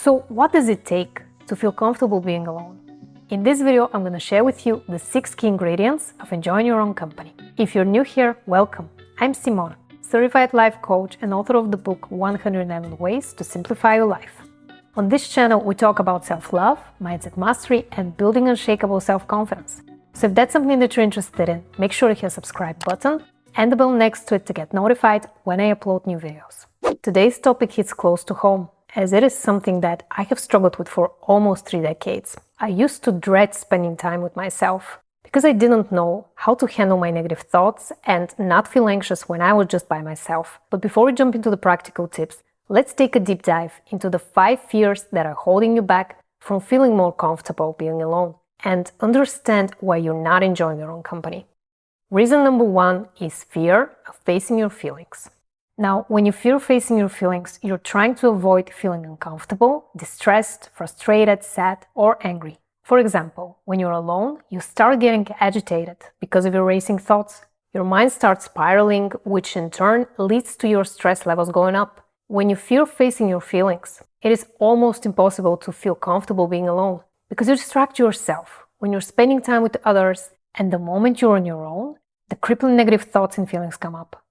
So what does it take to feel comfortable being alone? In this video, I'm going to share with you the 6 key ingredients of enjoying your own company. If you're new here, welcome. I'm Simona, certified life coach and author of the book 111 Ways to Simplify Your Life. On this channel, we talk about self-love, mindset mastery, and building unshakable self-confidence. So if that's something that you're interested in, make sure to hit the subscribe button and the bell next to it to get notified when I upload new videos. Today's topic hits close to home, as it is something that I have struggled with for almost 3 decades. I used to dread spending time with myself because I didn't know how to handle my negative thoughts and not feel anxious when I was just by myself. But before we jump into the practical tips, let's take a deep dive into the 5 fears that are holding you back from feeling more comfortable being alone and understand why you're not enjoying your own company. Reason number 1 is fear of facing your feelings. Now, when you fear facing your feelings, you're trying to avoid feeling uncomfortable, distressed, frustrated, sad, or angry. For example, when you're alone, you start getting agitated because of your racing thoughts. Your mind starts spiraling, which in turn leads to your stress levels going up. When you fear facing your feelings, it is almost impossible to feel comfortable being alone because you distract yourself when you're spending time with others, and the moment you're on your own, the crippling negative thoughts and feelings come up.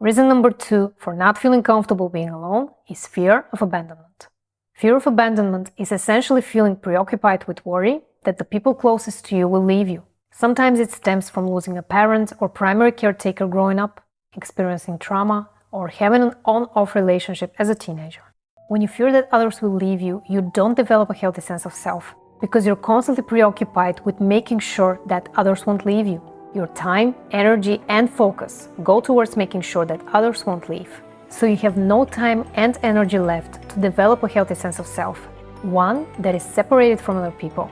Reason number 2 for not feeling comfortable being alone is fear of abandonment. Fear of abandonment is essentially feeling preoccupied with worry that the people closest to you will leave you. Sometimes it stems from losing a parent or primary caretaker growing up, experiencing trauma, or having an on-off relationship as a teenager. When you fear that others will leave you, you don't develop a healthy sense of self because you're constantly preoccupied with making sure that others won't leave you. Your time, energy, and focus go towards making sure that others won't leave. So you have no time and energy left to develop a healthy sense of self, one that is separated from other people.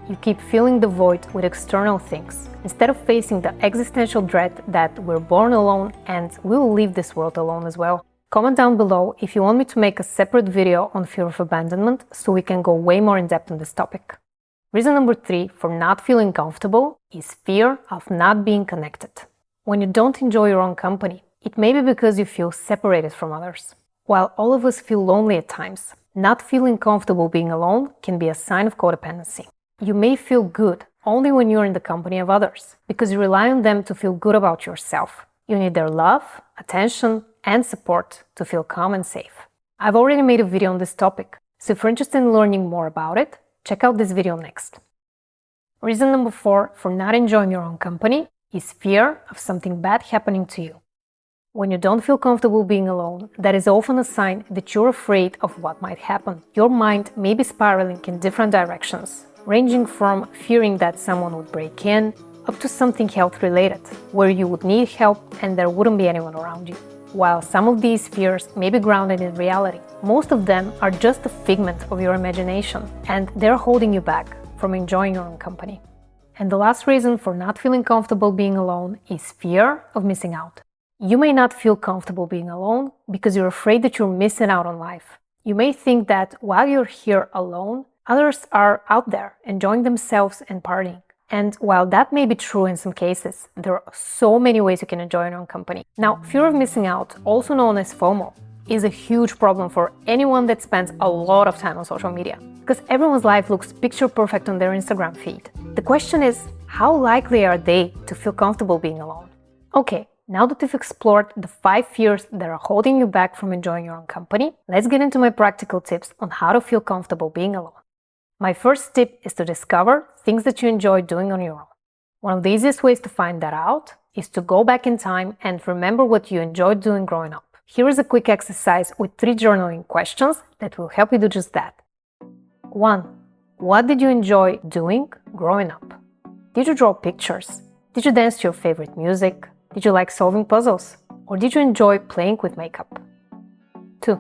You keep filling the void with external things, instead of facing the existential dread that we're born alone and we will leave this world alone as well. Comment down below if you want me to make a separate video on fear of abandonment so we can go way more in depth on this topic. Reason number 3 for not feeling comfortable is fear of not being connected. When you don't enjoy your own company, it may be because you feel separated from others. While all of us feel lonely at times, not feeling comfortable being alone can be a sign of codependency. You may feel good only when you're in the company of others, because you rely on them to feel good about yourself. You need their love, attention, and support to feel calm and safe. I've already made a video on this topic, so if you're interested in learning more about it, check out this video next. Reason number 4 for not enjoying your own company is fear of something bad happening to you. When you don't feel comfortable being alone, that is often a sign that you're afraid of what might happen. Your mind may be spiraling in different directions, ranging from fearing that someone would break in, up to something health-related, where you would need help and there wouldn't be anyone around you. While some of these fears may be grounded in reality, most of them are just a figment of your imagination, and they're holding you back from enjoying your own company. And the last reason for not feeling comfortable being alone is fear of missing out. You may not feel comfortable being alone because you're afraid that you're missing out on life. You may think that while you're here alone, others are out there enjoying themselves and partying. And while that may be true in some cases, there are so many ways you can enjoy your own company. Now, fear of missing out, also known as FOMO, is a huge problem for anyone that spends a lot of time on social media, because everyone's life looks picture perfect on their Instagram feed. The question is, how likely are they to feel comfortable being alone? Okay, now that we've explored the 5 fears that are holding you back from enjoying your own company, let's get into my practical tips on how to feel comfortable being alone. My first tip is to discover things that you enjoy doing on your own. One of the easiest ways to find that out is to go back in time and remember what you enjoyed doing growing up. Here is a quick exercise with 3 journaling questions that will help you do just that. 1. What did you enjoy doing growing up? Did you draw pictures? Did you dance to your favorite music? Did you like solving puzzles? Or did you enjoy playing with makeup? 2.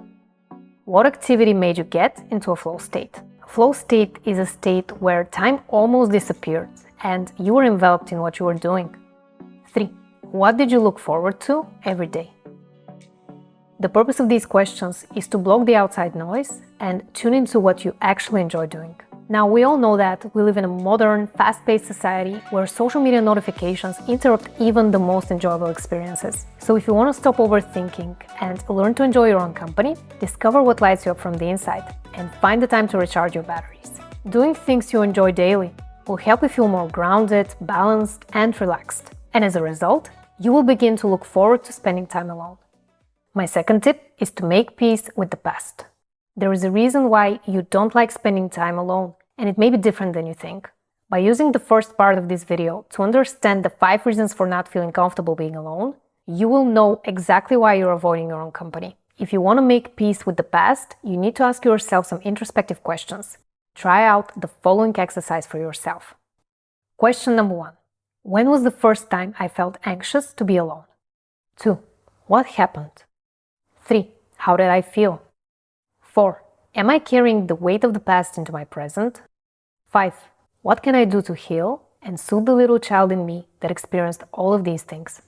What activity made you get into a flow state? A flow state is a state where time almost disappeared and you were enveloped in what you were doing. 3. What did you look forward to every day? The purpose of these questions is to block the outside noise and tune into what you actually enjoy doing. Now, we all know that we live in a modern, fast-paced society where social media notifications interrupt even the most enjoyable experiences. So if you want to stop overthinking and learn to enjoy your own company, discover what lights you up from the inside and find the time to recharge your batteries. Doing things you enjoy daily will help you feel more grounded, balanced, and relaxed. And as a result, you will begin to look forward to spending time alone. My second tip is to make peace with the past. There is a reason why you don't like spending time alone, and it may be different than you think. By using the first part of this video to understand the 5 reasons for not feeling comfortable being alone, you will know exactly why you're avoiding your own company. If you want to make peace with the past, you need to ask yourself some introspective questions. Try out the following exercise for yourself. Question number 1. When was the first time I felt anxious to be alone? 2. What happened? 3. How did I feel? 4. Am I carrying the weight of the past into my present? 5. What can I do to heal and soothe the little child in me that experienced all of these things?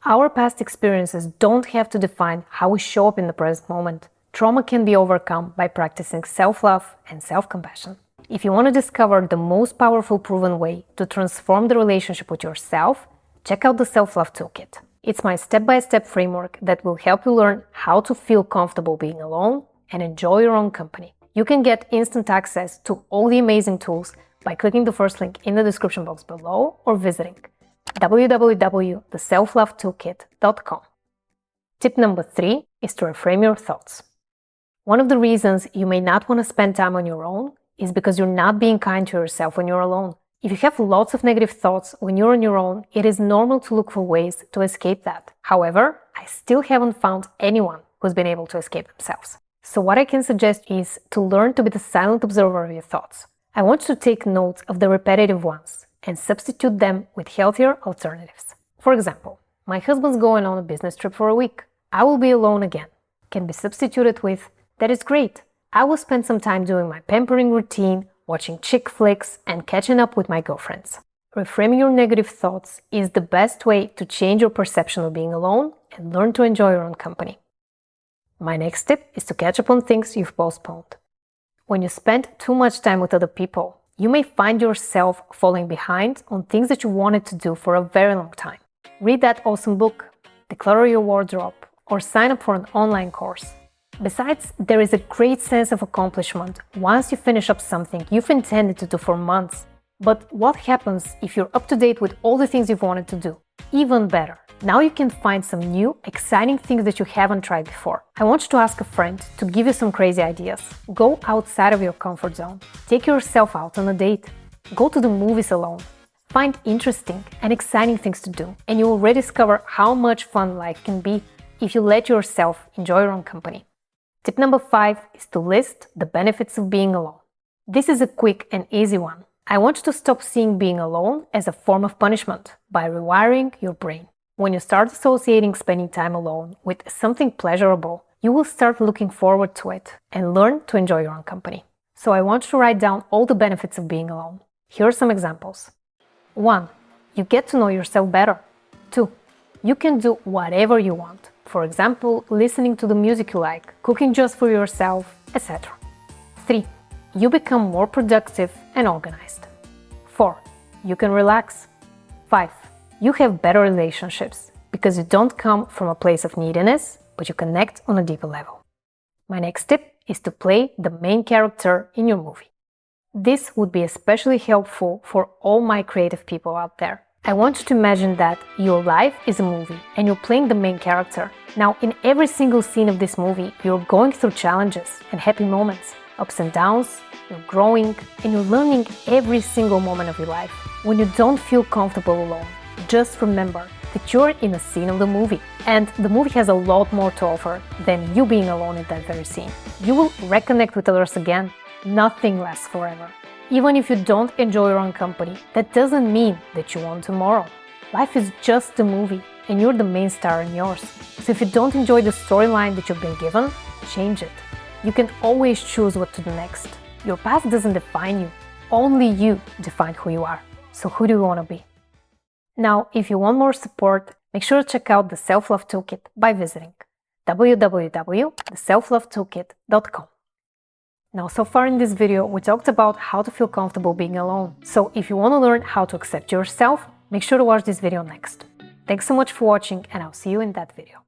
Our past experiences don't have to define how we show up in the present moment. Trauma can be overcome by practicing self-love and self-compassion. If you want to discover the most powerful proven way to transform the relationship with yourself, check out the Self-Love Toolkit. It's my step-by-step framework that will help you learn how to feel comfortable being alone and enjoy your own company. You can get instant access to all the amazing tools by clicking the first link in the description box below or visiting www.theselflovetoolkit.com. Tip number 3 is to reframe your thoughts. One of the reasons you may not want to spend time on your own is because you're not being kind to yourself when you're alone. If you have lots of negative thoughts when you're on your own, it is normal to look for ways to escape that. However, I still haven't found anyone who's been able to escape themselves. So what I can suggest is to learn to be the silent observer of your thoughts. I want you to take notes of the repetitive ones and substitute them with healthier alternatives. For example, my husband's going on a business trip for a week. I will be alone again. Can be substituted with, that is great. I will spend some time doing my pampering routine, watching chick flicks, and catching up with my girlfriends. Reframing your negative thoughts is the best way to change your perception of being alone and learn to enjoy your own company. My next tip is to catch up on things you've postponed. When you spend too much time with other people, you may find yourself falling behind on things that you wanted to do for a very long time. Read that awesome book, declutter your wardrobe, or sign up for an online course. Besides, there is a great sense of accomplishment once you finish up something you've intended to do for months. But what happens if you're up to date with all the things you've wanted to do? Even better. Now you can find some new, exciting things that you haven't tried before. I want you to ask a friend to give you some crazy ideas. Go outside of your comfort zone. Take yourself out on a date. Go to the movies alone. Find interesting and exciting things to do, and you will rediscover how much fun life can be if you let yourself enjoy your own company. Tip number 5 is to list the benefits of being alone. This is a quick and easy one. I want you to stop seeing being alone as a form of punishment by rewiring your brain. When you start associating spending time alone with something pleasurable, you will start looking forward to it and learn to enjoy your own company. So I want you to write down all the benefits of being alone. Here are some examples. 1. You get to know yourself better. 2. You can do whatever you want. For example, listening to the music you like, cooking just for yourself, etc. 3. You become more productive and organized. 4. You can relax. 5. You have better relationships because you don't come from a place of neediness, but you connect on a deeper level. My next tip is to play the main character in your movie. This would be especially helpful for all my creative people out there. I want you to imagine that your life is a movie and you're playing the main character. Now, in every single scene of this movie, you're going through challenges and happy moments, ups and downs, you're growing, and you're learning every single moment of your life. When you don't feel comfortable alone, just remember that you're in a scene of the movie, and the movie has a lot more to offer than you being alone in that very scene. You will reconnect with others again. Nothing lasts forever. Even if you don't enjoy your own company, that doesn't mean that you won't tomorrow. Life is just a movie, and you're the main star in yours. So if you don't enjoy the storyline that you've been given, change it. You can always choose what to do next. Your past doesn't define you. Only you define who you are. So who do you want to be? Now, if you want more support, make sure to check out the Self-Love Toolkit by visiting www.theselflovetoolkit.com. Now, so far in this video, we talked about how to feel comfortable being alone. So if you want to learn how to accept yourself, make sure to watch this video next. Thanks so much for watching, and I'll see you in that video.